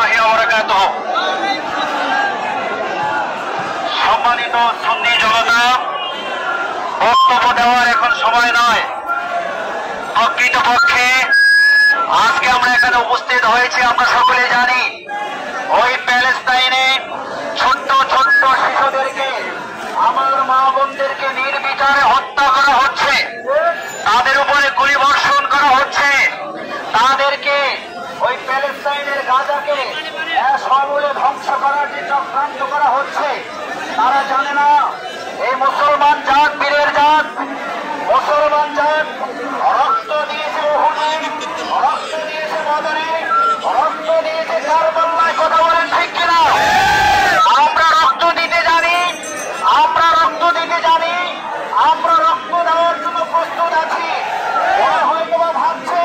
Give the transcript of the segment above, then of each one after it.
রহমতুল্লাহি ওয়া বারাকাতুহু। সম্মানিত সুন্নি জনতা, বক্তব্য দেওয়ার এখন সময় নয়। প্রকৃতপক্ষে আজকে আমরা এখানে উপস্থিত হয়েছি, আমরা সকলে জানি ওই প্যালেস্তাইনে ছোট্ট ছোট্ট শিশুদেরকে, আমার মা বোনদেরকে নির্বিচারে হত্যা করা হচ্ছে, তাদের উপরে গুলিবর্ষণ করা হচ্ছে, তাদেরকে ওই প্যালেস্তাইনের গাজাকে সমূলে ধ্বংস করার যে চক্রান্ত করা হচ্ছে। তারা জানে না এই মুসলমান জাত বীরের জাত, মুসলমান জাত রক্ত দিয়েছে উহুদে, রক্ত দিয়েছে বদরে, রক্ত দিয়েছে কারবালায়। কথা বলেন ঠিক কিনা? আমরা রক্ত দিতে জানি, আমরা রক্ত দিতে জানি, আমরা রক্ত দেওয়ার জন্য প্রস্তুত আছি। ওরা হয়তো ভাবছে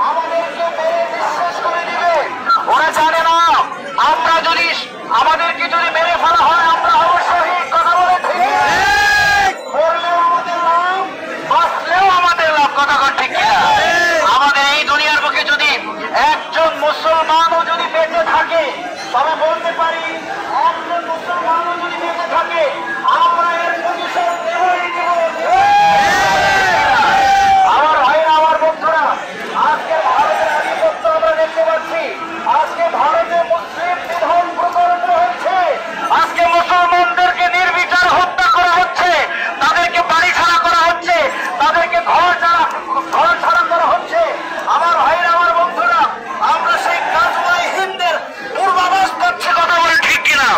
আমাদেরকে মেরে নিঃশেষ করে দিবে। ওরা জানে না আমরা যদি আমাদেরকে যদি মেরে ফেলা হয় আমরা অবশ্যই, কথা বলে ঠিক, মরলেও আমাদের লাভ, বাঁচলেও আমাদের লাভ। কথা বলেন ঠিক কিনা? আমাদের এই দুনিয়ার বুকে যদি একজন মুসলমানও যদি বেঁচে থাকে, তবে বলতে পারি একজন মুসলমানও যদি বেঁচে থাকে আমরা এর প্রতিশোধ নেবই নেব। আমার ভাইরা, আমার বন্ধুরা, আজকে ভারতের আধিপত্য আমরা দেখতে পাচ্ছি। আজকে ভারতে মুসলিম বিধান প্রকল্প হয়েছে, আজকে মুসলমানদেরকে নির্বিচার হত্যা করা হচ্ছে, তাদেরকে বাড়ি ছাড়া করা হচ্ছে, তাদেরকে ঘর ছাড়া করা হচ্ছে। আমার ভাইরা, আমার বন্ধুরা, আমরা সেই গাজওয়ায়ে হিন্দের পূর্বাভাস পাচ্ছি। কথা বলে ঠিক কিনা?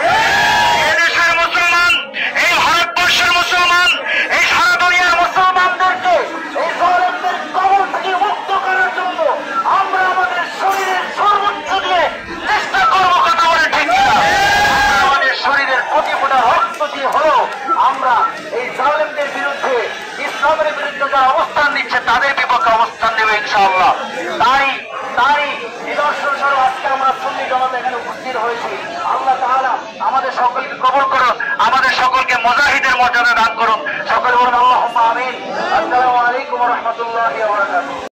এদেশের মুসলমান, এই ভারতবর্ষের মুসলমান, এই সারা দুনিয়ার মুসলমানদেরকে এই জালেমদের কবল থেকে মুক্ত করার জন্য আমরা আমাদের শরীরের সর্বোচ্চ দিয়ে চেষ্টা করবো। কথা বলে ঠিক কিনা? আমাদের শরীরের প্রতি ফোঁটা রক্ত দিয়ে হলো আমরা এই জালেমদের বিরুদ্ধে, ইসলামের বিরুদ্ধে যারা অবস্থান নিচ্ছে তাদের বিপক্ষে অবস্থান নেবে ইনশাআল্লাহ। তারই নিদর্শন স্বরূপ আজকে আমরা সুন্নি জনতা এখানে উপস্থিত হয়েছি। আল্লাহ তাআলা আমাদের সকলকে কবুল করুন, আমাদের সকলকে মুজাহিদের মর্যাদা দান করুন। সকলে বলুন আল্লাহুম্মা আমিন। আসসালামু আলাইকুম ওয়া রাহমাতুল্লাহি ওয়া বারাকাতুহু।